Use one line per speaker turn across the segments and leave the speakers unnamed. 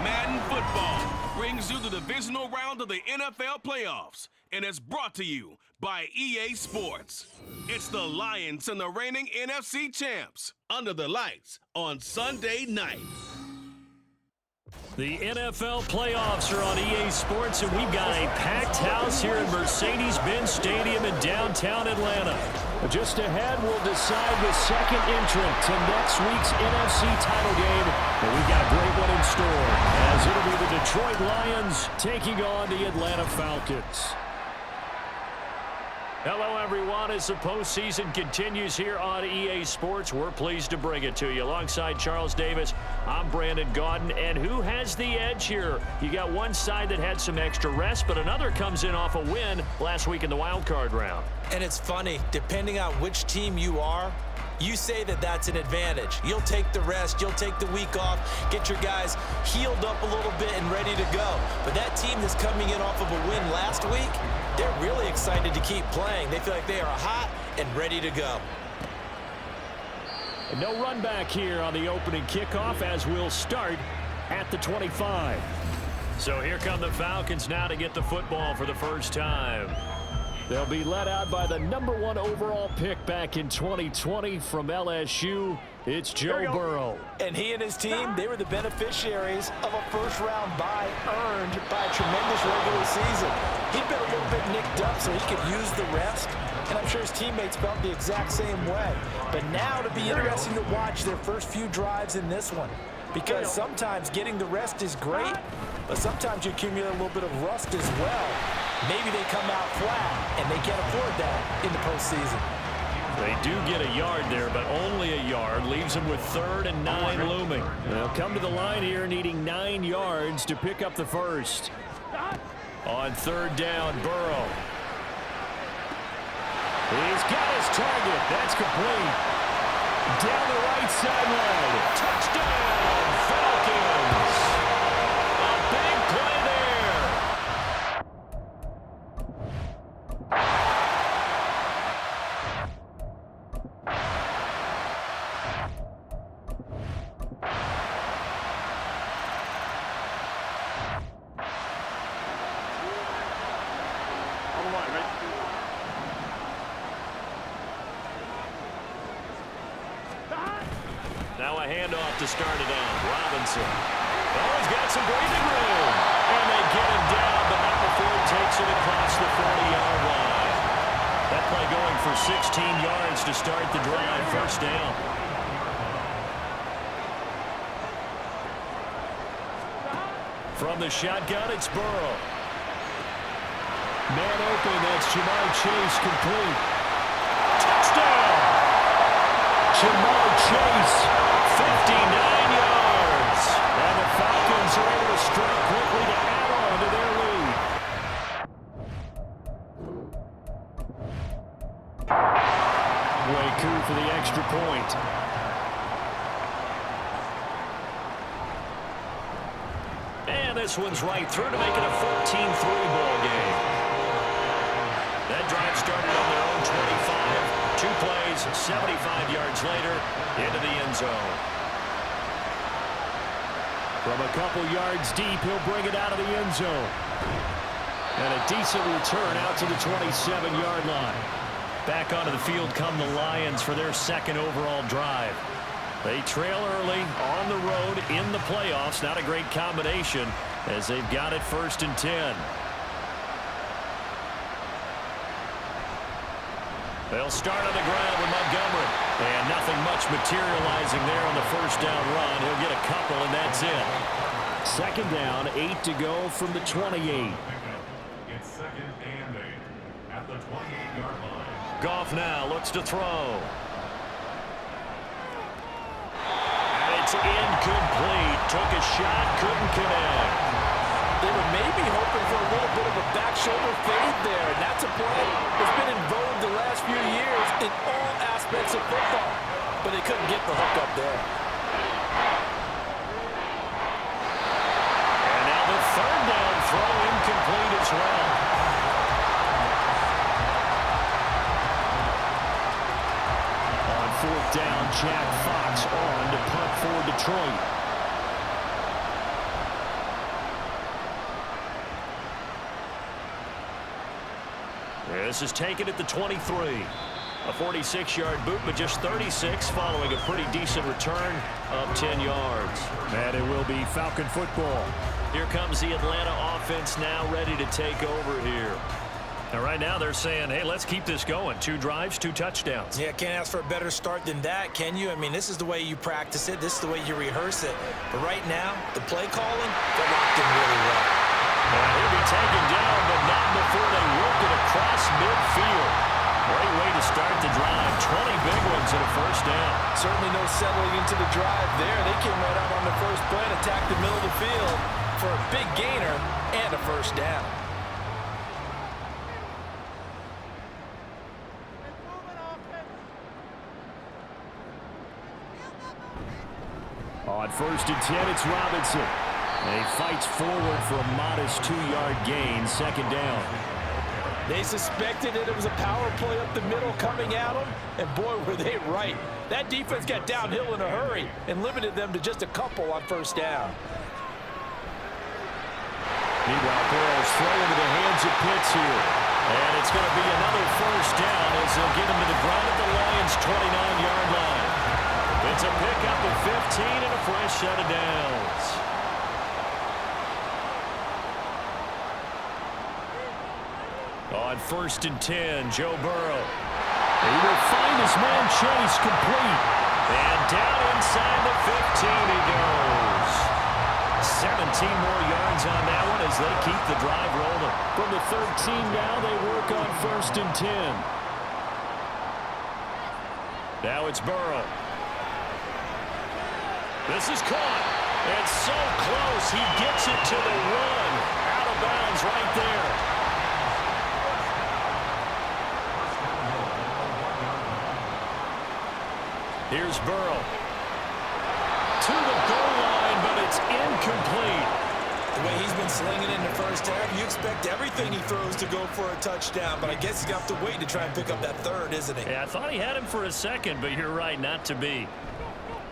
Madden football brings you the divisional round of the NFL playoffs, and it's brought to you by EA Sports. It's the Lions and the reigning NFC champs under the lights on Sunday night.
The NFL playoffs are on EA Sports, and we've got a packed house here at Mercedes-Benz Stadium in downtown Atlanta. Just ahead, we'll decide the second entrant to next week's NFC title game, and we've got a great one in store, as it'll be the Detroit Lions taking on the Atlanta Falcons. Hello, everyone. As the postseason continues here on EA Sports, we're pleased to bring it to you. Alongside Charles Davis, I'm Brandon Gaudin. And who has the edge here? You got one side that had some extra rest, but another comes in off a win last week in the wild card round.
And it's funny, depending on which team you are, you say that that's an advantage. You'll take the rest, you'll take the week off, get your guys healed up a little bit and ready to go. But that team that's coming in off of a win last week, they're really excited to keep playing. They feel like they are hot and ready to go.
And no run back here on the opening kickoff as we'll start at the 25. So here come the Falcons now to get the football for the first time. They'll be led out by the #1 overall pick back in 2020 from LSU. It's Joe Burrow.
And he and his team, they were the beneficiaries of a first-round bye earned by a tremendous regular season. He'd been a little bit nicked up so he could use the rest, and I'm sure his teammates felt the exact same way. But now it'll be interesting to watch their first few drives in this one, because sometimes getting the rest is great, but sometimes you accumulate a little bit of rust as well. Maybe they come out flat, and they can't afford that in the postseason.
They do get a yard there, but only a yard. Leaves them with 3rd and 9 looming. They'll come to the line here needing 9 yards to pick up the first. On 3rd down, Burrow. He's got his target. That's complete. Down the right sideline. Touchdown, Falcons. A big play there. Now a handoff to start it out. Robinson. Oh, he's got some breathing room. And they get him down, but not before he takes it across the 40-yard line. That play going for 16 yards to start the drive. First down. From the shotgun, it's Burrow. Man open, that's Jamar Chase, complete. Touchdown! Jamar Chase, 59 yards. And the Falcons are able to strike quickly to add on to their lead. Way coup for the extra point. And this one's right through to make it a 14-3 ball game. That drive started on their own 25. 2 plays, 75 yards later, into the end zone. From a couple yards deep, he'll bring it out of the end zone. And a decent return out to the 27-yard line. Back onto the field come the Lions for their second overall drive. They trail early on the road in the playoffs. Not a great combination as they've got it 1st and 10. They'll start on the ground with Montgomery. And nothing much materializing there on the first down run. He'll get a couple, and that's it. 2nd down, 8 to go from the 28.
It's 2nd and 8 at the 28-yard line.
Goff now looks to throw. And it's incomplete. Took a shot, couldn't connect.
They were maybe hoping for a little bit of a back shoulder fade there, and that's a play that's been in vogue the last few years in all aspects of football, but they couldn't get the hook up there.
Jack Fox on to punt for Detroit. This is taken at the 23. A 46-yard boot, but just 36 following a pretty decent return of 10 yards. And it will be Falcon football. Here comes the Atlanta offense now ready to take over here. Now, right now they're saying, hey, let's keep this going. 2 drives, 2 touchdowns.
Yeah, can't ask for a better start than that, can you? I mean, this is the way you practice it. This is the way you rehearse it. But right now, the play calling, they're locked in really well.
He'll be taken down, but not before they work it across midfield. Great way to start the drive. 20 big ones and a first down.
Certainly no settling into the drive there. They came right out on the first play and attacked the middle of the field for a big gainer and a first down.
On 1st and 10, it's Robinson. And he fights forward for a modest 2-yard gain, 2nd down.
They suspected that it was a power play up the middle coming at them, and boy, were they right. That defense got downhill in a hurry and limited them to just a couple on first down.
Meanwhile, Burrow's throw into the hands of Pitts here. And it's going to be another first down as they'll get him to the ground at the Lions' 29-yard line. It's a pickup of 15 and a fresh set of downs. On 1st and 10, Joe Burrow. He will find his man Chase complete. And down inside the 15 he goes. 17 more yards on that one as they keep the drive rolling. From the 13 now, they work on 1st and 10. Now it's Burrow. This is caught. It's so close. He gets it to the run. Out of bounds right there. Here's Burrow. To the goal line, but it's incomplete.
The way he's been slinging in the first half, you expect everything he throws to go for a touchdown, but I guess he's going to have to wait to try and pick up that third, isn't he?
Yeah, I thought he had him for a second, but you're right, not to be.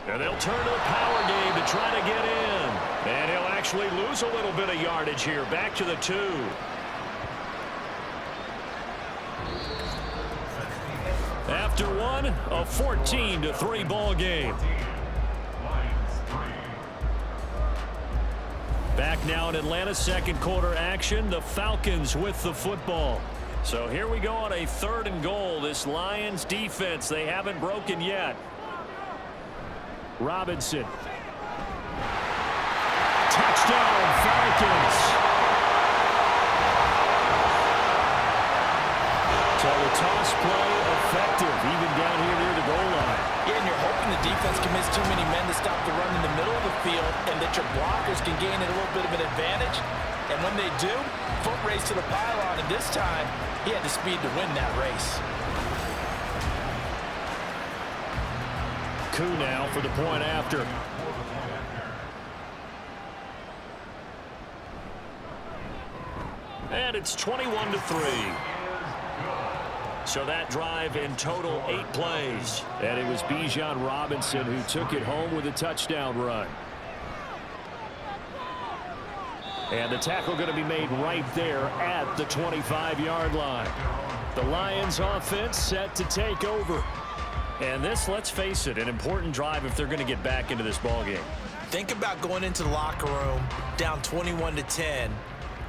And they'll turn to the power game to try to get in. And he'll actually lose a little bit of yardage here. Back to the 2. After one, a 14-3 ball game. Back now in Atlanta, second quarter action. The Falcons with the football. So here we go on a 3rd and goal. This Lions defense, they haven't broken yet. Robinson. Touchdown, Falcons. So the toss play effective, even down here near the goal line.
Yeah, and you're hoping the defense commits too many men to stop the run in the middle of the field and that your blockers can gain a little bit of an advantage. And when they do, foot race to the pylon, and this time, he had the speed to win that race.
Coup now for the point after. And it's 21-3. So that drive in total 8 plays. And it was Bijan Robinson who took it home with a touchdown run. And the tackle going to be made right there at the 25-yard line. The Lions offense set to take over. And this, let's face it, an important drive if they're going to get back into this ballgame.
Think about going into the locker room down 21-10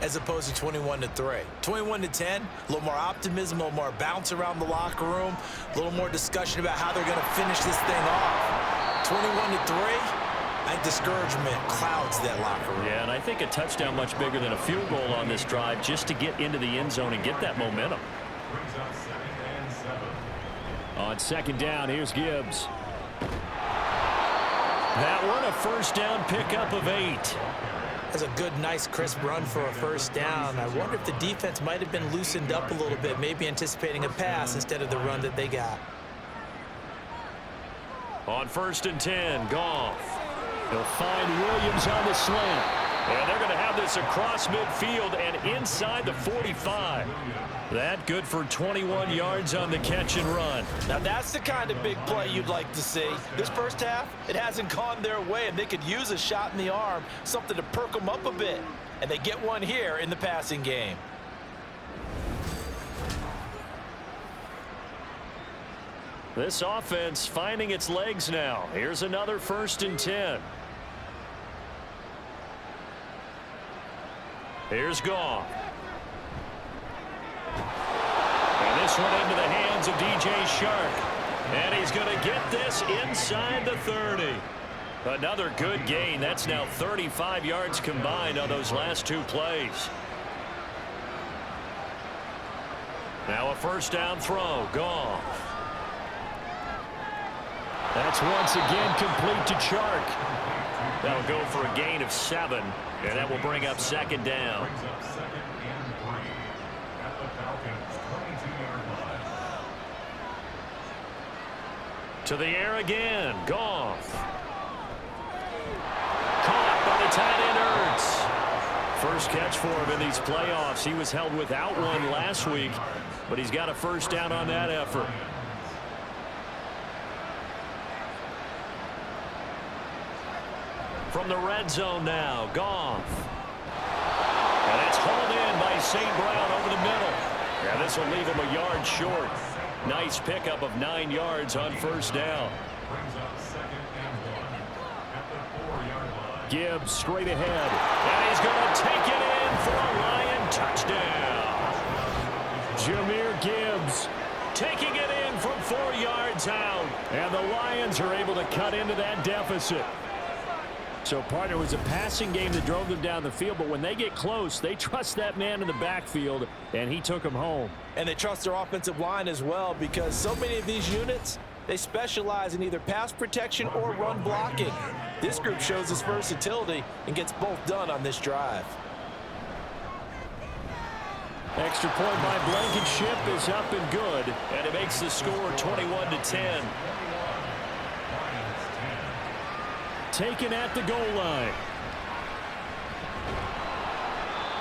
as opposed to 21-3. 21-10, a little more optimism, a little more bounce around the locker room, a little more discussion about how they're going to finish this thing off. 21-3, I think discouragement clouds that locker room.
Yeah, and I think a touchdown much bigger than a field goal on this drive just to get into the end zone and get that momentum. On 2nd down, here's Gibbs. That one, a first down pickup of 8.
That's a good, nice, crisp run for a first down. I wonder if the defense might have been loosened up a little bit, maybe anticipating a pass instead of the run that they got.
On 1st and 10, Goff. He'll find Williams on the slant. And they're going to have this across midfield and inside the 45. That good for 21 yards on the catch and run.
Now that's the kind of big play you'd like to see. This first half, it hasn't gone their way, and they could use a shot in the arm, something to perk them up a bit. And they get one here in the passing game.
This offense finding its legs now. Here's another 1st and 10. Here's Goff. And this one into the hands of DJ Shark. And he's going to get this inside the 30. Another good gain. That's now 35 yards combined on those last 2 plays. Now a 1st down throw. Goff. That's once again complete to Chark. That'll go for a gain of 7, and that will bring up 2nd down.
Brings up 2nd and 3 at the Falcons' 22-yard line.
To the air again. Goff. Caught by the tight end Ertz. First catch for him in these playoffs. He was held without one last week, but he's got a 1st down on that effort. From the red zone now, Goff. And it's hauled in by St. Brown over the middle. Yeah, this will leave him a yard short. Nice pickup of 9 yards on 1st down.
Brings up 2nd and 1 at the 4-yard line.
Gibbs straight ahead. And he's going to take it in for a Lion touchdown. Jahmyr Gibbs taking it in from 4 yards out. And the Lions are able to cut into that deficit. So, partner, it was a passing game that drove them down the field, but when they get close, they trust that man in the backfield, and he took them home.
And they trust their offensive line as well, because so many of these units, they specialize in either pass protection or run blocking. This group shows its versatility and gets both done on this drive.
Extra point by Blankenship is up and good, and it makes the score 21-10. Taken at the goal line.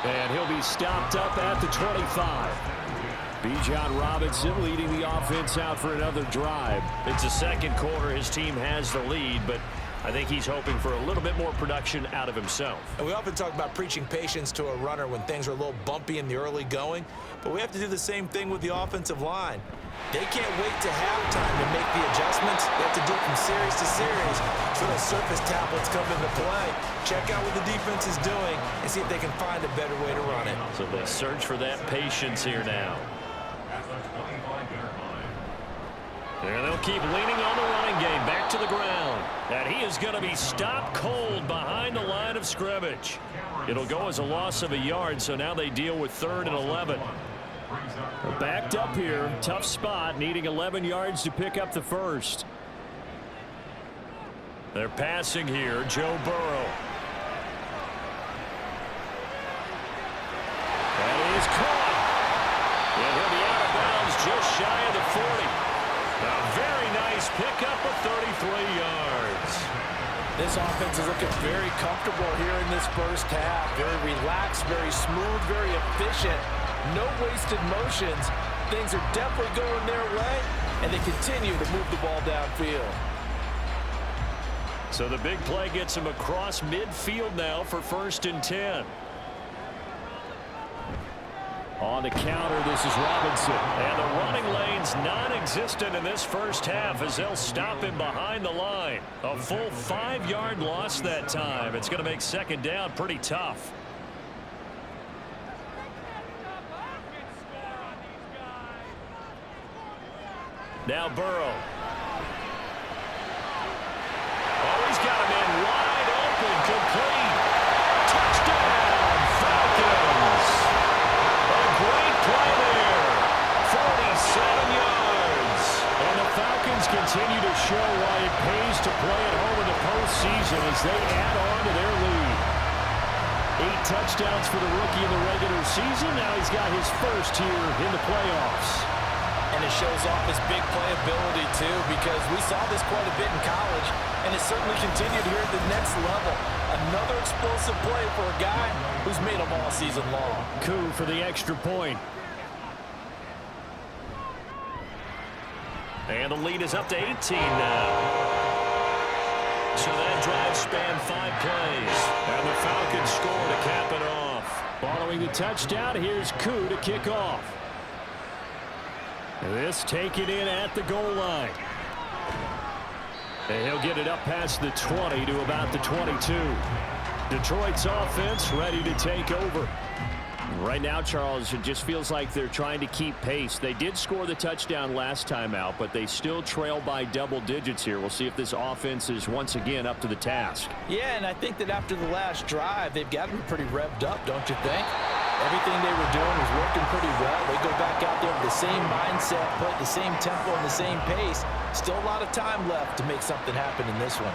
And he'll be stopped up at the 25. Bijan Robinson leading the offense out for another drive. It's the 2nd quarter. His team has the lead, but I think he's hoping for a little bit more production out of himself.
And we often talk about preaching patience to a runner when things are a little bumpy in the early going, but we have to do the same thing with the offensive line. They can't wait to halftime to make the adjustments. They have to do it from series to series. So those surface tablets come into play. Check out what the defense is doing and see if they can find a better way to run it.
So they search for that patience here now.
At the 25-yard line.
And they'll keep leaning on the running game back to the ground. And he is going to be stopped cold behind the line of scrimmage. It'll go as a loss of a yard, so now they deal with 3rd and 11. Backed up here, tough spot, needing 11 yards to pick up the 1st. They're passing here, Joe Burrow. That is caught. And he'll be out of bounds just shy of the 40. A very nice pickup of 33 yards.
This offense is looking very comfortable here in this first half. Very relaxed, very smooth, very efficient. No wasted motions. Things are definitely going their way, and they continue to move the ball downfield.
So the big play gets him across midfield now for 1st and 10. On the counter, this is Robinson. And the running lane's non-existent in this first half as they'll stop him behind the line. A full 5-yard loss that time. It's going to make 2nd down pretty tough. Now Burrow. Oh, he's got him in wide open, complete. Touchdown, Falcons. A great play there. 47 yards. And the Falcons continue to show why it pays to play at home in the postseason as they add on to their lead. 8 touchdowns for the rookie in the regular season. Now he's got his first here in the playoffs.
And it shows off his big playability, too, because we saw this quite a bit in college. and it certainly continued here at the next level. Another explosive play for a guy who's made them all season long.
Coup for the extra point. And the lead is up to 18 now. So that drive spanned 5 plays. And the Falcons score to cap it off. Following the touchdown, here's Coup to kick off. This taken in at the goal line. And he'll get it up past the 20 to about the 22. Detroit's offense ready to take over. Right now, Charles, it just feels like they're trying to keep pace. They did score the touchdown last time out, but they still trail by double digits here. We'll see if this offense is once again up to the task.
Yeah, and I think that after the last drive, they've got to be pretty revved up, don't you think? Everything they were doing was working pretty well. They go back out there with the same mindset, play at the same tempo and the same pace. Still a lot of time left to make something happen in this one.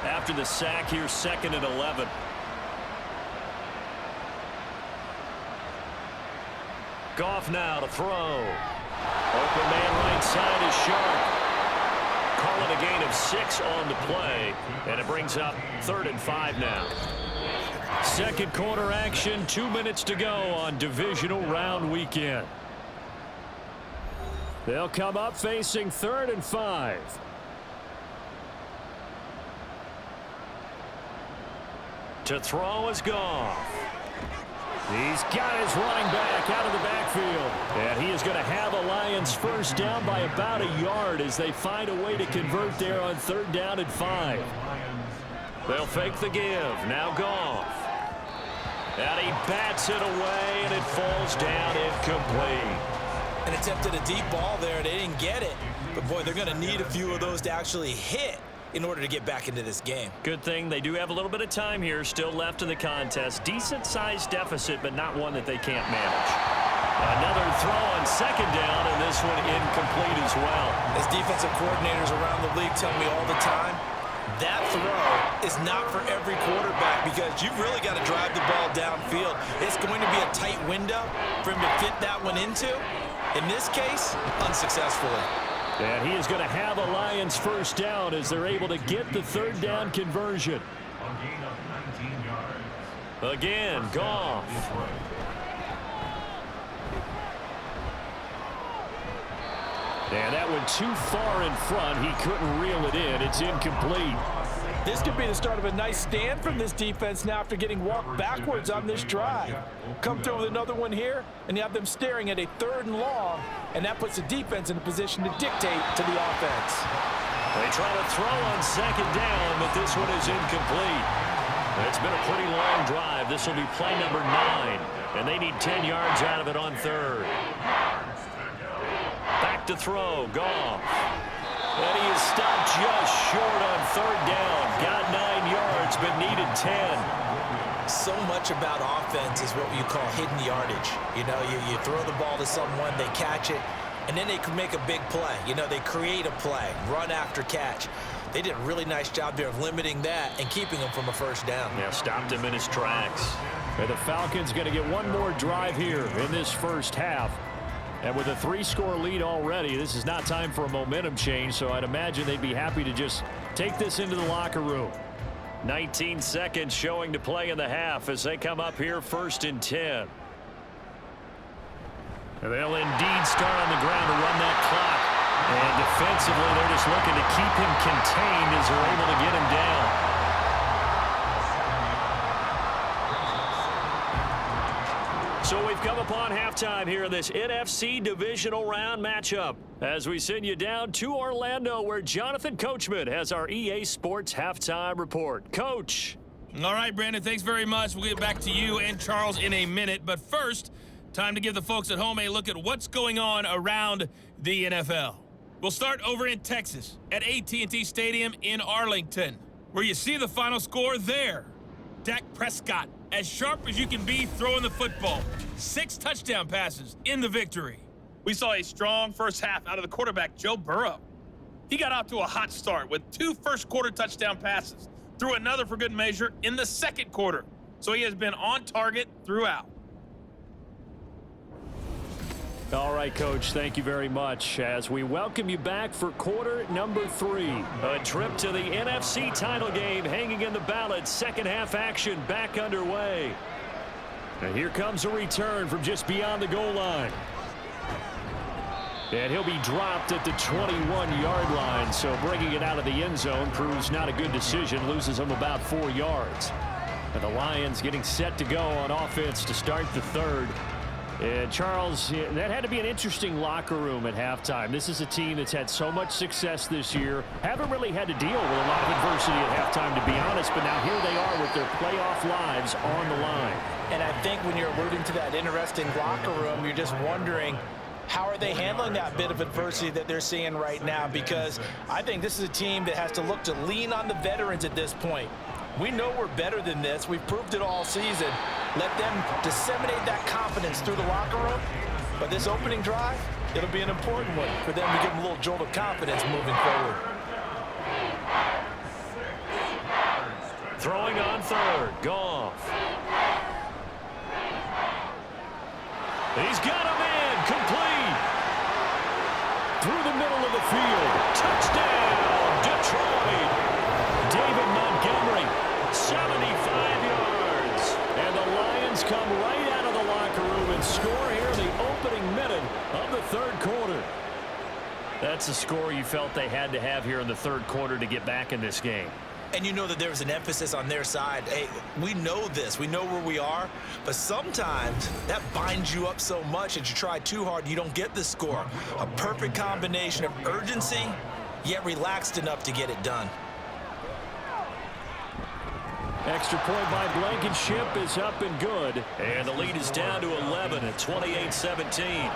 After the sack here, 2nd and 11. Goff now to throw. Open man right side is Sharp. Calling a gain of 6 on the play. And it brings up 3rd and 5 now. Second quarter action, 2 minutes to go on divisional round weekend. They'll come up facing 3rd and 5. To throw is Goff. He's got his running back out of the backfield. And he is going to have a Lions first down by about a yard as they find a way to convert there on 3rd down and 5. They'll fake the give. Now Goff. And he bats it away, and it falls down incomplete.
And attempted a deep ball there. They didn't get it. But, boy, they're going to need a few of those to actually hit in order to get back into this game.
Good thing they do have a little bit of time here still left in the contest. Decent-sized deficit, but not one that they can't manage. Another throw on 2nd down, and this one incomplete as well.
As defensive coordinators around the league tell me all the time, that throw is not for every quarterback because you've really got to drive the ball downfield. It's going to be a tight window for him to fit that one into. In this case, unsuccessfully.
And he is going to have a Lions first down as they're able to get the 3rd down conversion.
A gain of 19 yards.
Again, Goff. And that one too far in front. He couldn't reel it in. It's incomplete.
This could be the start of a nice stand from this defense now after getting walked backwards on this drive. Come through with another one here, and you have them staring at a 3rd and long, and that puts the defense in a position to dictate to the offense.
They try to throw on 2nd down, but this one is incomplete. It's been a pretty long drive. This will be play number 9, and they need 10 yards out of it on 3rd. Back to throw, Goff. And he is stopped just short on 3rd down. Got 9 yards, but needed 10.
So much about offense is what you call hidden yardage. You know, you throw the ball to someone, they catch it, and then they can make a big play. You know, they create a play, run after catch. They did a really nice job there of limiting that and keeping him from a first down.
Yeah, stopped him in his tracks. And the Falcons going to get one more drive here in this first half. And with a 3-score lead already, this is not time for a momentum change, so I'd imagine they'd be happy to just take this into the locker room. 19 seconds showing to play in the half as they come up here 1st and 10. And they'll indeed start on the ground to run that clock. And defensively, they're just looking to keep him contained as they're able to get him down. So we've come upon halftime here in this NFC Divisional Round matchup as we send you down to Orlando where Jonathan Coachman has our EA Sports Halftime Report. Coach.
All right, Brandon, thanks very much. We'll get back to you and Charles in a minute. But first, time to give the folks at home a look at what's going on around the NFL. We'll start over in Texas at AT&T Stadium in Arlington, where you see the final score there. Dak Prescott, as sharp as you can be throwing the football. 6 touchdown passes in the victory. We saw a strong first half out of the quarterback, Joe Burrow. He got out to a hot start with 2 first-quarter touchdown passes, threw another for good measure in the second quarter. So he has been on target throughout.
All right, Coach, thank you very much as we welcome you back for quarter number 3. A trip to the NFC title game hanging in the balance. Second half action back underway. And here comes a return from just beyond the goal line. And he'll be dropped at the 21-yard line, so bringing it out of the end zone proves not a good decision, loses him about 4 yards. And the Lions getting set to go on offense to start the third. And Charles, that had to be an interesting locker room at halftime. This is a team that's had so much success this year. Haven't really had to deal with a lot of adversity at halftime, to be honest, but now here they are with their playoff lives on the line.
And I think when you're alluding to that interesting locker room, you're just wondering, how are they handling that bit of adversity that they're seeing right now? Because I think this is a team that has to look to lean on the veterans at this point. We know we're better than this. We've proved it all season. Let them disseminate that confidence through the locker room. But this opening drive, it'll be an important one for them to give them a little jolt of confidence moving forward.
Throwing on third, Goff. He's got him in, complete. Through the middle of the field, touchdown, Detroit. David Montgomery, 75 yards. And the Lions come right out of the locker room and score here in the opening minute of the third quarter. That's the score you felt they had to have here in the third quarter to get back in this game.
And you know that there was an emphasis on their side. Hey, we know this. We know where we are. But sometimes that binds you up so much that you try too hard, you don't get the score. A perfect combination of urgency, yet relaxed enough to get it done.
Extra point by Blankenship is up and good. And the lead is down to 11 at 28-17.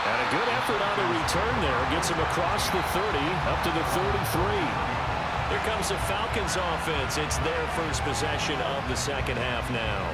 And a good effort on the return there. Gets him across the 30, up to the 33. Here comes the Falcons offense. It's their first possession of the second half now.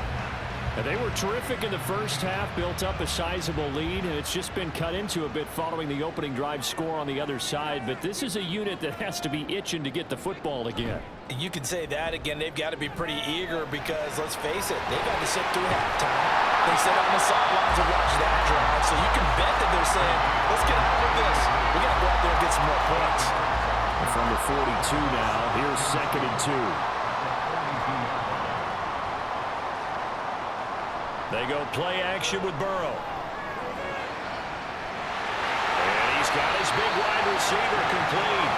And they were terrific in the first half, built up a sizable lead, and it's just been cut into a bit following the opening drive score on the other side. But this is a unit that has to be itching to get the football again.
You can say that again. They've got to be pretty eager because, let's face it, they got to sit through halftime. They sit on the sidelines and watch that drive. So you can bet that they're saying, let's get on with this. We got to go out there and get some more points.
And from the 42 now, here's 2nd and 2. They go play action with Burrow. And he's got his big wide receiver complete.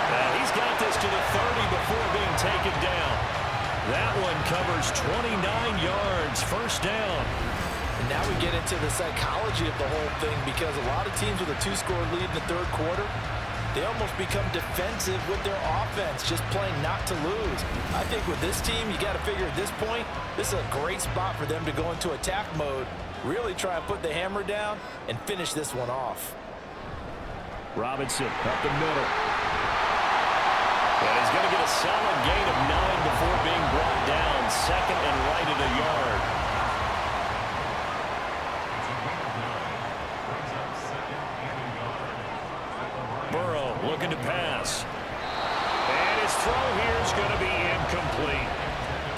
And he's got this to the 30 before being taken down. That one covers 29 yards, first down.
And now we get into the psychology of the whole thing because a lot of teams with a 2-score lead in the third quarter, they almost become defensive with their offense, just playing not to lose. I think with this team, you got to figure at this point, this is a great spot for them to go into attack mode, really try and put the hammer down and finish this one off.
Robinson up the middle. And he's going to get a solid gain of 9 before being brought down. Second and right at a yard. Burrow looking to pass. And his throw here is going to be incomplete.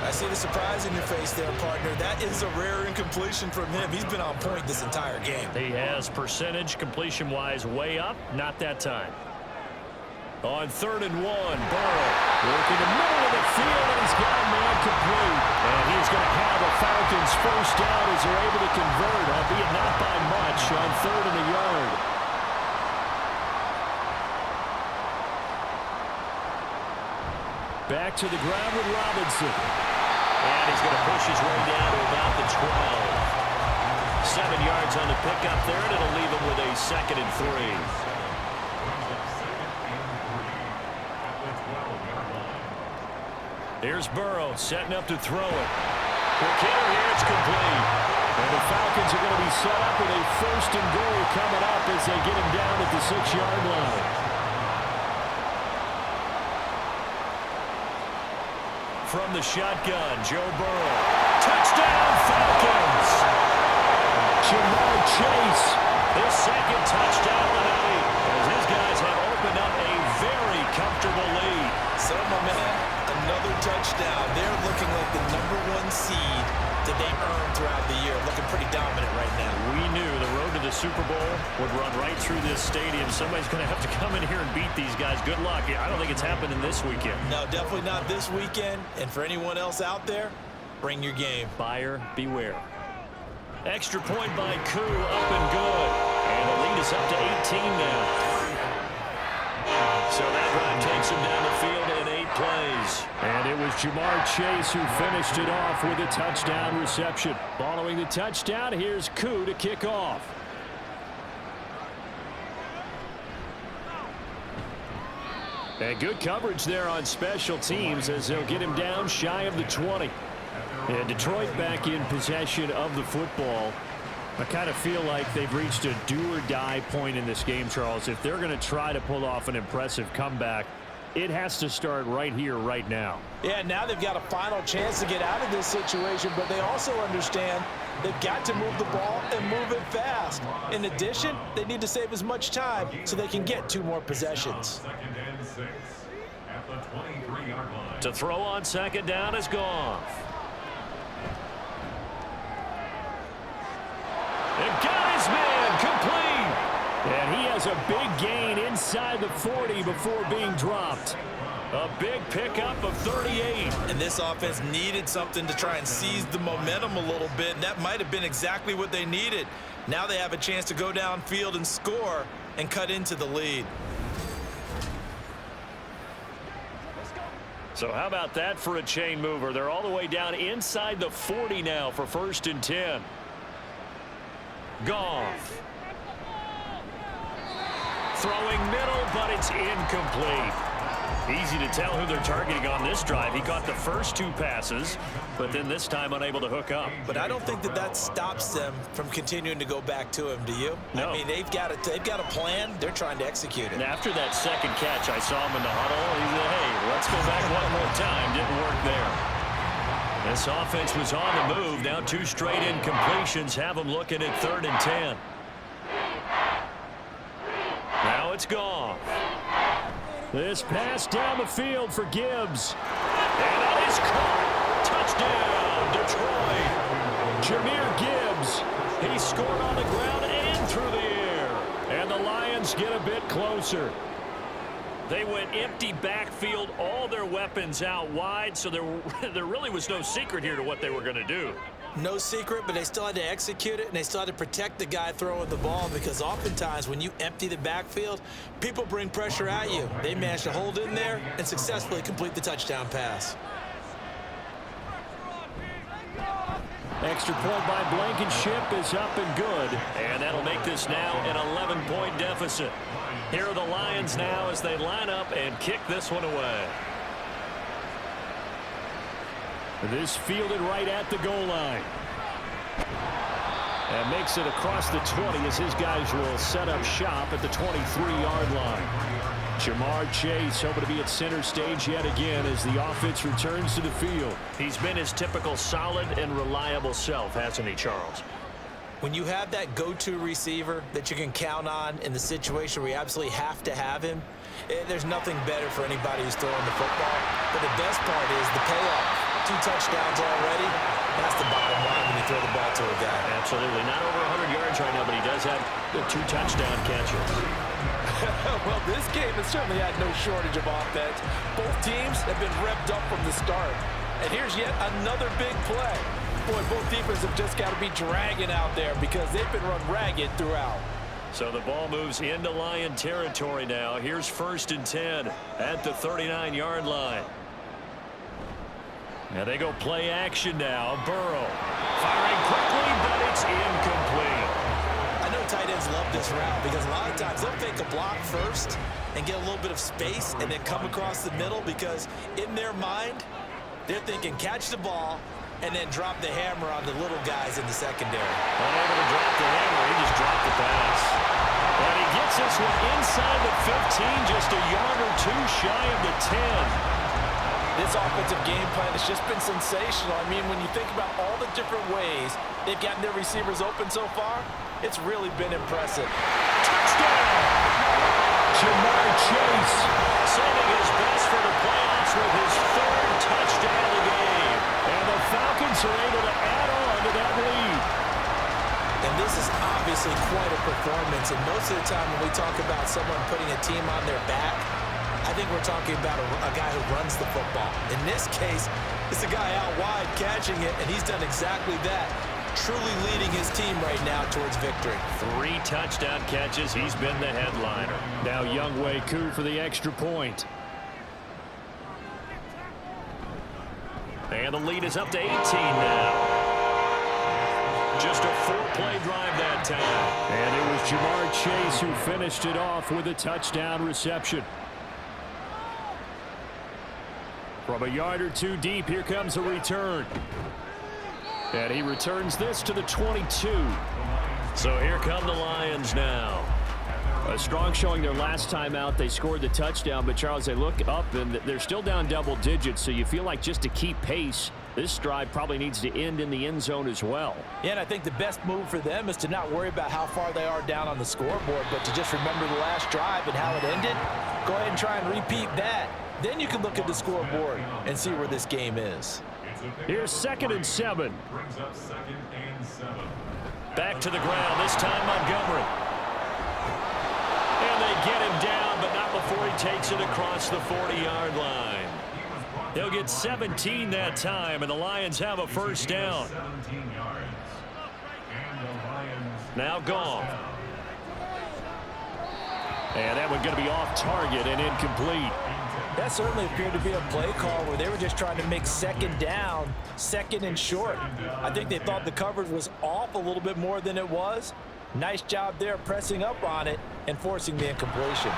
I see the surprise in your face there, partner. That is a rare incompletion from him. He's been on point this entire game.
He has percentage completion-wise way up. Not that time. On 3rd and 1, Burrow working the middle of the field, and he's got a man complete. And he's going to have a Falcons first down as they're able to convert, albeit not by much, on 3rd and a yard. Back to the ground with Robinson. And he's going to push his way down to about the 12. 7 yards on the pickup there, and it'll leave him with a 2nd and 3. Here's Burrow setting up to throw it. Quick hitter here, it's complete. And the Falcons are going to be set up with a 1st and goal coming up as they get him down at the 6-yard line. From the shotgun, Joe Burrow. Touchdown, Falcons! Jamar Chase, his 2nd touchdown tonight, as his guys have opened up a very comfortable lead.
So, my man, touchdown. They're looking like the #1 seed that they earned throughout the year. Looking pretty dominant right now.
We knew the road to the Super Bowl would run right through this stadium. Somebody's going to have to come in here and beat these guys. Good luck. I don't think it's happening this weekend.
No, definitely not this weekend. And for anyone else out there, bring your game.
Buyer beware. Extra point by Koo, up and good. And the lead is up to 18 now. So that drive takes him down the field in 8 plays. And it was Jamar Chase who finished it off with a touchdown reception. Following the touchdown, here's Koo to kick off. And good coverage there on special teams as they'll get him down shy of the 20. And Detroit back in possession of the football. I kind of feel like they've reached a do-or-die point in this game, Charles. If they're going to try to pull off an impressive comeback, it has to start right here, right now.
Yeah, now they've got a final chance to get out of this situation, but they also understand they've got to move the ball and move it fast. In addition, they need to save as much time so they can get 2 more possessions.
2nd and 6 at the 23-yard line.
To throw on 2nd down is Goff. And got his man complete. And he has a big gain inside the 40 before being dropped. A big pickup of 38.
And this offense needed something to try and seize the momentum a little bit. And that might have been exactly what they needed. Now they have a chance to go downfield and score and cut into the lead.
So how about that for a chain mover? They're all the way down inside the 40 now for 1st and 10. Goff. Throwing middle, but it's incomplete. Easy to tell who they're targeting on this drive. He caught the first 2 passes, but then this time unable to hook up.
But I don't think that stops them from continuing to go back to him, do you?
No.
I mean, they've got a plan. They're trying to execute it.
And after that second catch, I saw him in the huddle. He said, hey, let's go back one more time. Didn't work there. This offense was on the move. Now 2 straight incompletions have them looking at 3rd and 10. Now it's Goff. This pass down the field for Gibbs. And that is caught. Touchdown, Detroit. Jahmyr Gibbs. He scored on the ground and through the air. And the Lions get a bit closer. They went empty backfield, all their weapons out wide, so there really was no secret here to what they were going to do.
No secret, but they still had to execute it, and they still had to protect the guy throwing the ball, because oftentimes when you empty the backfield, people bring pressure at you. They managed to hold in there and successfully complete the touchdown pass.
Extra point by Blankenship is up and good. And that'll make this now an 11-point deficit. Here are the Lions now as they line up and kick this one away. This fielded right at the goal line. And makes it across the 20 as his guys will set up shop at the 23-yard line. Jamar Chase hoping to be at center stage yet again as the offense returns to the field. He's been his typical solid and reliable self, hasn't he, Charles?
When you have that go-to receiver that you can count on in the situation where you absolutely have to have him, there's nothing better for anybody who's throwing the football. But the best part is the payoff. 2 touchdowns already. That's the bottom line when you throw the ball to a guy.
Absolutely. Not over 100 yards right now, but he does have 2 touchdown catches.
Well, this game has certainly had no shortage of offense. Both teams have been revved up from the start. And here's yet another big play. Boy, both defenses have just got to be dragging out there because they've been run ragged throughout.
So the ball moves into Lion territory now. Here's 1st and 10 at the 39-yard line. Now they go play action now. Burrow firing quickly, but it's incomplete.
I know tight ends love this route because a lot of times they'll fake a block first and get a little bit of space and then come across the middle because in their mind, they're thinking catch the ball and then drop the hammer on the little guys in the secondary.
Unable to drop the hammer, he just dropped the pass. And he gets this one inside the 15, just a yard or 2 shy of the 10.
This offensive game plan has just been sensational. I mean, when you think about all the different ways they've gotten their receivers open so far, it's really been impressive.
touchdown. Jamar Chase saving his best for the playoffs with his 3rd touchdown of the game. And the Falcons are able to add on to that lead.
And this is obviously quite a performance. And most of the time when we talk about someone putting a team on their back, I think we're talking about a guy who runs the football. In this case, it's a guy out wide catching it, and he's done exactly that. Truly leading his team right now towards victory.
3 touchdown catches. He's been the headliner. Now Younghoe Koo for the extra point. And the lead is up to 18 now. Just a 4-play drive that time. And it was Jamar Chase who finished it off with a touchdown reception. From a yard or 2 deep, here comes a return. And he returns this to the 22. So here come the Lions now. A strong showing their last time out. They scored the touchdown, but Charles, they look up and they're still down double digits, so you feel like just to keep pace, this drive probably needs to end in the end zone as well.
Yeah, and I think the best move for them is to not worry about how far they are down on the scoreboard, but to just remember the last drive and how it ended. Go ahead and try and repeat that. Then you can look at the scoreboard and see where this game is.
Here's 2nd and 7.
Brings up 2nd and 7.
Back to the ground, this time Montgomery. And they get him down, but not before he takes it across the 40-yard line. He'll get 17 that time, and the Lions have a first down.
17 yards. And the Lions
Now Goff. And that one going to be off target and incomplete.
That certainly appeared to be a play call where they were just trying to make 2nd down, 2nd and short. I think they thought the coverage was off a little bit more than it was. Nice job there pressing up on it and forcing the incompletion.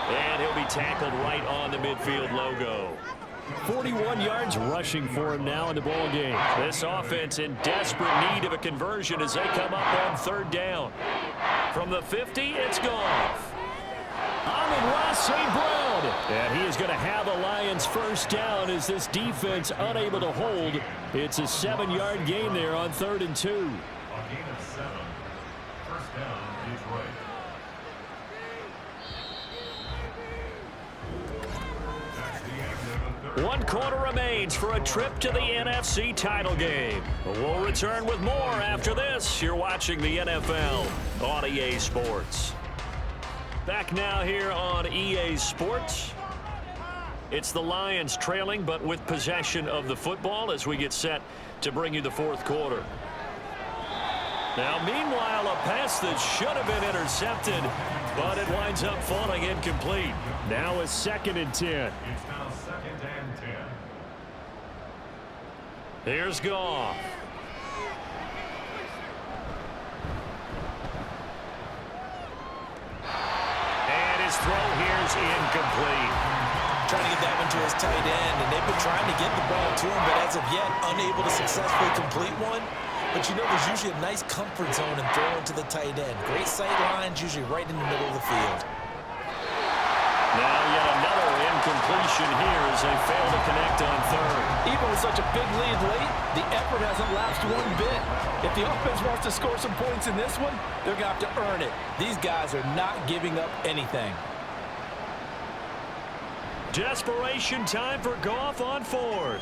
And he'll be tackled right on the midfield logo. 41 yards rushing for him now in the ball game. This offense in desperate need of a conversion as they come up on 3rd down. From the 50, it's Goff. Amon-Ra St. Brown. And he is going to have a Lions first down as this defense unable to hold. It's a 7-yard gain there on 3rd and 2.
a gain of 7. First down, Detroit. That's the end of the 3rd.
1 quarter remains for a trip to the NFC title game. We'll return with more after this. You're watching the NFL on EA Sports. Back now here on EA Sports. It's the Lions trailing, but with possession of the football as we get set to bring you the 4th quarter. Now, meanwhile, a pass that should have been intercepted, but it winds up falling incomplete. Now a 2nd and 10.
It's now 2nd and 10.
Here's Goff. And his throw here's incomplete.
Trying to get that one to his tight end, and they've been trying to get the ball to him, but as of yet, unable to successfully complete one. But you know, there's usually a nice comfort zone in throwing to the tight end. Great sight lines, usually right in the middle of the field.
Now yet another incompletion here as they fail to connect on 3rd.
Even with such a big lead late, the effort hasn't lapsed one bit. If the offense wants to score some points in this one, they're going to have to earn it. These guys are not giving up anything.
Desperation time for Goff on 4th.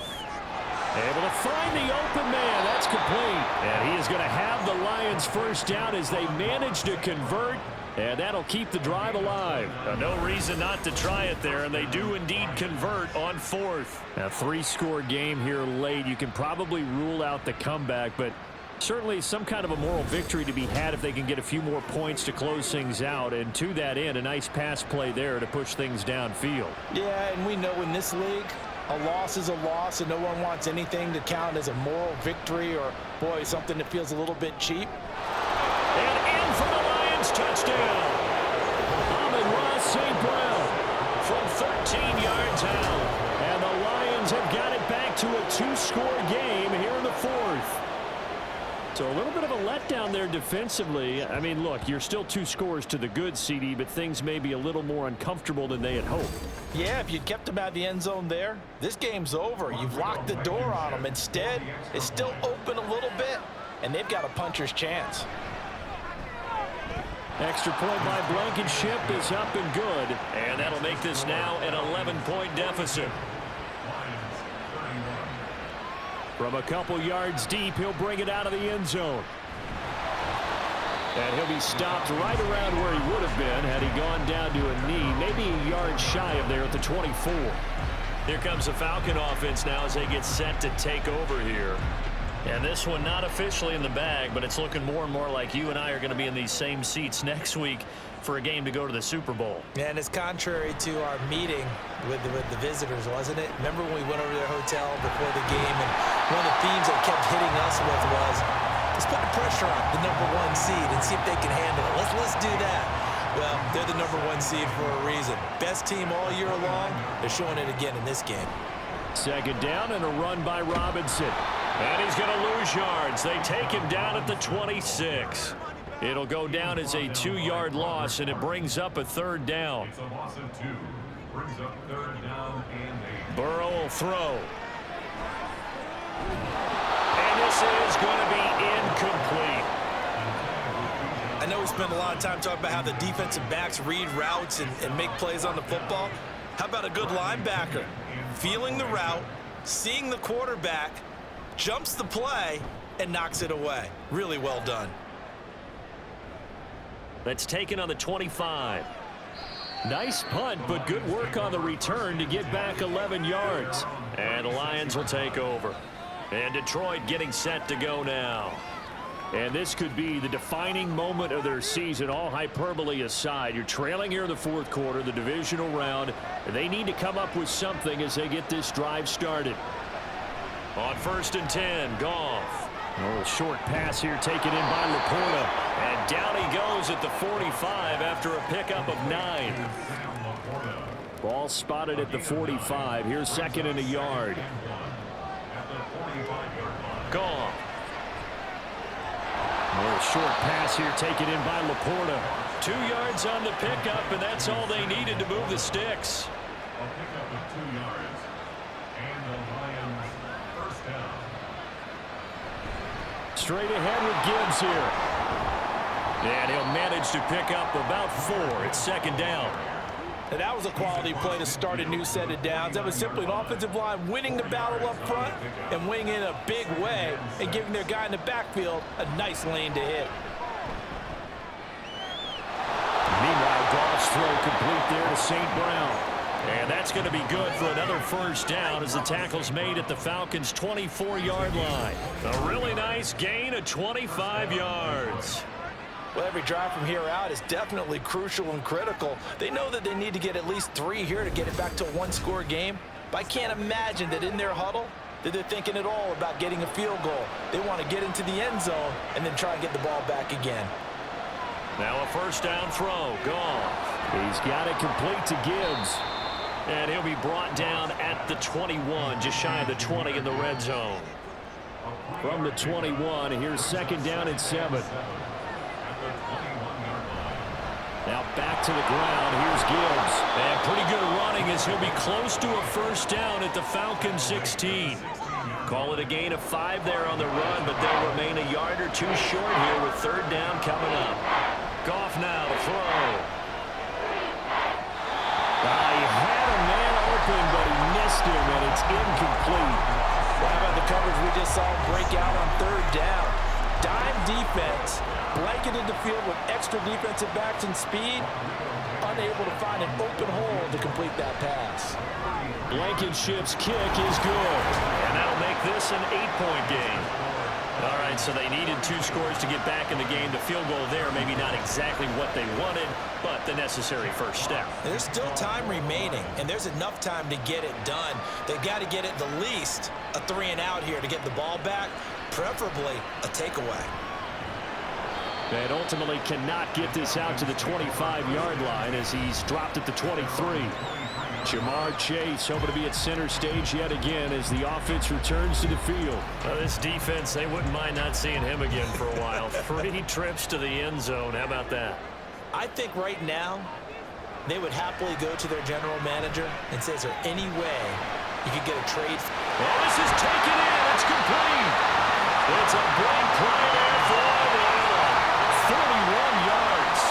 Able to find the open man. That's complete. And he is going to have the Lions first down as they manage to convert. And that'll keep the drive alive. No reason not to try it there, and they do indeed convert on 4th. A 3-score game here late. You can probably rule out the comeback, but certainly some kind of a moral victory to be had if they can get a few more points to close things out. And to that end, a nice pass play there to push things downfield.
Yeah, and we know in this league, a loss is a loss, and no one wants anything to count as a moral victory or, boy, something that feels a little bit cheap.
And in for the Lions touchdown. Amon-Ra St. Brown from 13 yards out. And the Lions have got it back to a 2-score game here in the 4th. So a little bit of a letdown there defensively. I mean, look, you're still 2 scores to the good, CD, but things may be a little more uncomfortable than they had hoped.
Yeah, if you'd kept them out of the end zone there, this game's over. You've locked the door on them. Instead, it's still open a little bit, and they've got a puncher's chance.
Extra point by Blankenship is up and good. And that'll make this now an 11-point deficit. From a couple yards deep, he'll bring it out of the end zone. And he'll be stopped right around where he would have been had he gone down to a knee, maybe a yard shy of there at the 24. Here comes the Falcon offense now as they get set to take over here. And this one not officially in the bag, but it's looking more and more like you and I are going to be in these same seats next week for a game to go to the Super Bowl.
And it's contrary to our meeting with the visitors, wasn't it? Remember when we went over to their hotel before the game, and one of the themes that kept hitting us was, let's put the pressure on the #1 seed and see if they can handle it. Let's do that. Well, they're the #1 seed for a reason. Best team all year long. They're showing it again in this game.
Second down and a run by Robinson. And he's going to lose yards. They take him down at the 26. It'll go down as a 2-yard loss, and it brings up a third down.
It's a loss of 2. Brings up third down and 8.
Burrow will throw. And this is going to be incomplete.
I know we spend a lot of time talking about how the defensive backs read routes and make plays on the football. How about a good linebacker? Feeling the route, seeing the quarterback, jumps the play, and knocks it away. Really well done.
That's taken on the 25. Nice punt, but good work on the return to get back 11 yards. And the Lions will take over. And Detroit getting set to go now. And this could be the defining moment of their season, all hyperbole aside. You're trailing here in the fourth quarter, the divisional round. They need to come up with something as they get this drive started. On 1st and 10, Goff. A little short pass here taken in by Laporta. And down he goes at the 45 after a pickup of 9. Ball spotted at the 45. Here's second and a yard. Goff. A little short pass here taken in by Laporta. 2 yards on the pickup, and that's all they needed to move the sticks.
A pickup of 2 yards. And the Lions first down.
Straight ahead with Gibbs here. And he'll manage to pick up about 4. It's second down.
And that was a quality play to start a new set of downs. That was simply an offensive line winning the battle up front and winning in a big way and giving their guy in the backfield a nice lane to hit.
Meanwhile, Goff's throw complete there to St. Brown. And that's going to be good for another first down as the tackle's made at the Falcons' 24-yard line. A really nice gain of 25 yards.
Well, every drive from here out is definitely crucial and critical. They know that they need to get at least 3 here to get it back to a 1-score game. But I can't imagine that in their huddle that they're thinking at all about getting a field goal. They want to get into the end zone and then try and get the ball back again.
Now a first down throw. Goff. He's got it complete to Gibbs. And he'll be brought down at the 21, just shy of the 20 in the red zone. From the 21, here's second down and 7. Now back to the ground. Here's Gibbs. And pretty good running as he'll be close to a first down at the Falcons 16. Call it a gain of 5 there on the run, but they'll remain a yard or 2 short here with third down coming up. Goff now to throw. He had a man open, but he missed him, and it's incomplete.
Well, how about the coverage we just saw break out on third down? Dime defense, blanketed the field with extra defensive backs and speed, unable to find an open hole to complete that pass.
Blankenship's kick is good, and that'll make this an 8-point game. All right, so they needed 2 scores to get back in the game. The field goal there, maybe not exactly what they wanted, but the necessary first step.
There's still time remaining, and there's enough time to get it done. They've got to get at the least a 3-and-out here to get the ball back, preferably a takeaway.
And ultimately cannot get this out to the 25-yard line as he's dropped at the 23. Jamar Chase hoping to be at center stage yet again as the offense returns to the field. Well, this defense, they wouldn't mind not seeing him again for a while. 3 trips to the end zone. How about that?
I think right now they would happily go to their general manager and say, is there any way you could get a trade?
Well, this is taken in. It's complete. It's a big play there for the 41 yards.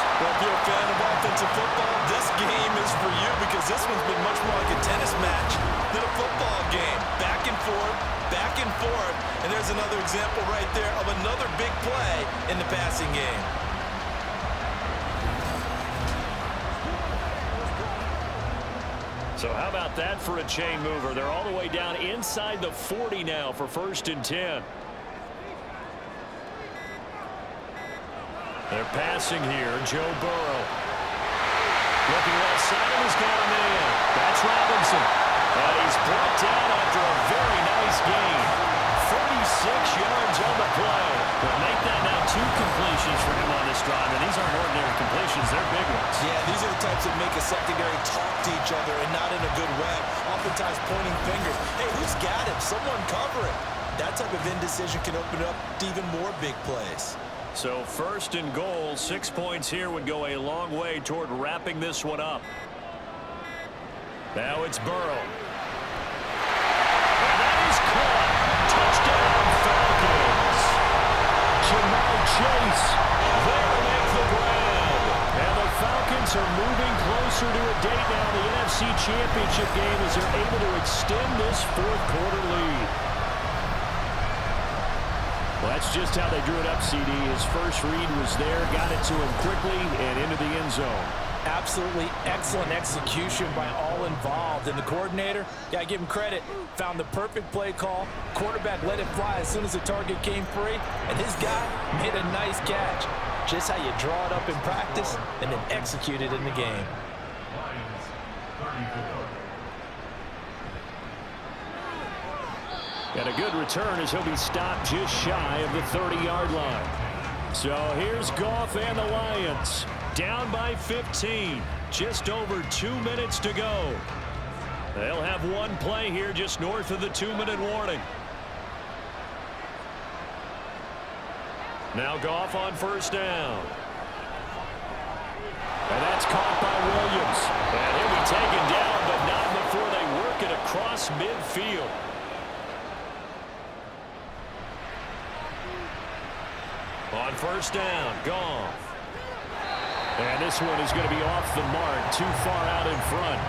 4th, and there's another example right there of another big play in the passing game.
So how about that for a chain mover? They're all the way down inside the 40 now for 1st and 10. They're passing here. Joe Burrow. Looking left side, and he's got a man. That's Robinson. And he's brought down after a very nice gain. 36 yards on the play. But make that now 2 completions for him on this drive. And these aren't ordinary completions. They're big ones.
Yeah, these are the types that make a secondary talk to each other and not in a good way. Oftentimes pointing fingers. Hey, who's got him? Someone cover it. That type of indecision can open up to even more big plays.
So 1st and goal, 6 points here would go a long way toward wrapping this one up. Now it's Burrow. And that is caught. Touchdown, Falcons. Jamar Chase there to make the grab. And the Falcons are moving closer to a date now. The NFC Championship game as they're able to extend this 4th quarter lead. Well, that's just how they drew it up, CD. His first read was there, got it to him quickly, and into the end zone.
Absolutely excellent execution by all involved. And the coordinator, got to give him credit, found the perfect play call. Quarterback let it fly as soon as the target came free, and his guy made a nice catch. Just how you draw it up in practice and then execute it in the game.
Lions, 34.
And a good return as he'll be stopped just shy of the 30-yard line. So here's Goff and the Lions. Down by 15. Just over 2 minutes to go. They'll have one play here just north of the 2-minute warning. Now Goff on 1st down. And that's caught by Williams. And he'll be taken down, but not before they work it across midfield. On 1st down, Goff. And this one is going to be off the mark, too far out in front.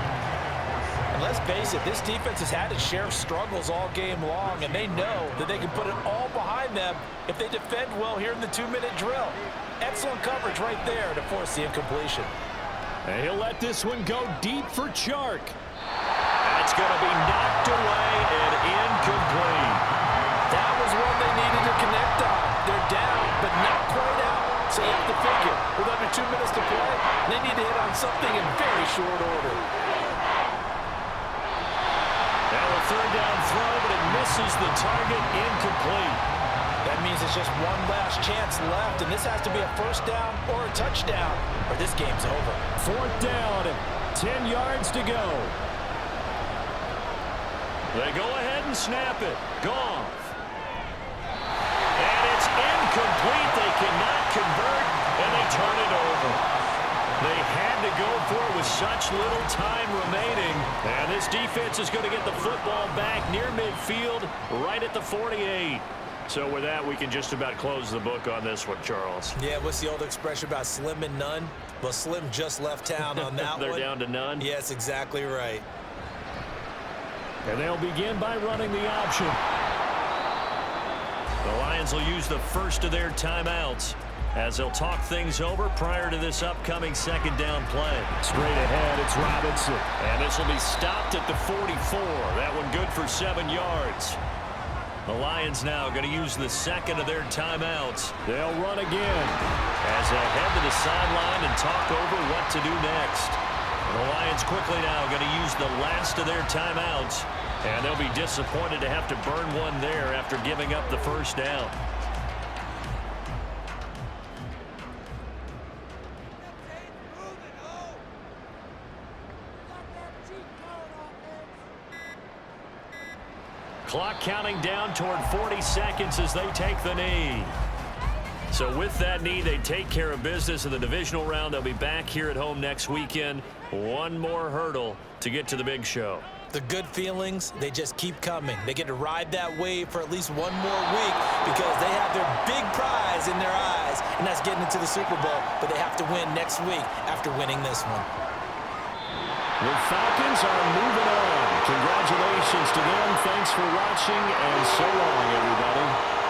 And let's face it, this defense has had its share of struggles all game long, and they know that they can put it all behind them if they defend well here in the 2-minute drill. Excellent coverage right there to force the incompletion.
And he'll let this one go deep for Chark. That's going to be knocked away and incomplete.
That was one they needed to connect on. They're down, but not quite out. So you have to figure, with under 2 minutes to play, they need to hit on something in very short order.
Now a 3rd down throw, but it misses the target, incomplete.
That means it's just one last chance left, and this has to be a 1st down or a touchdown, or this game's over.
4th down and 10 yards to go. They go ahead and snap it. Goff. And it's incomplete. They cannot convert, and they turn it over. They had to go for it with such little time remaining. And this defense is going to get the football back near midfield, right at the 48. So with that, we can just about close the book on this one, Charles.
Yeah, what's the old expression about slim and none? Well, Slim just left town on that
They're
one.
down to none?
Yes, exactly right.
And they'll begin by running the option. The Lions will use the first of their timeouts as they'll talk things over prior to this upcoming 2nd down play. Straight ahead, it's Robinson. And this will be stopped at the 44. That one good for 7 yards. The Lions now going to use the 2nd of their timeouts. They'll run again as they head to the sideline and talk over what to do next. The Lions quickly now going to use the last of their timeouts, and they'll be disappointed to have to burn one there after giving up the 1st down. Clock counting down toward 40 seconds as they take the knee. So with that knee, they take care of business in the divisional round. They'll be back here at home next weekend. One more hurdle to get to the big show.
The good feelings, they just keep coming. They get to ride that wave for at least one more week because they have their big prize in their eyes, and that's getting into the Super Bowl. But they have to win next week after winning this one.
The Falcons are moving on. Congratulations to them. Thanks for watching, and so long, everybody.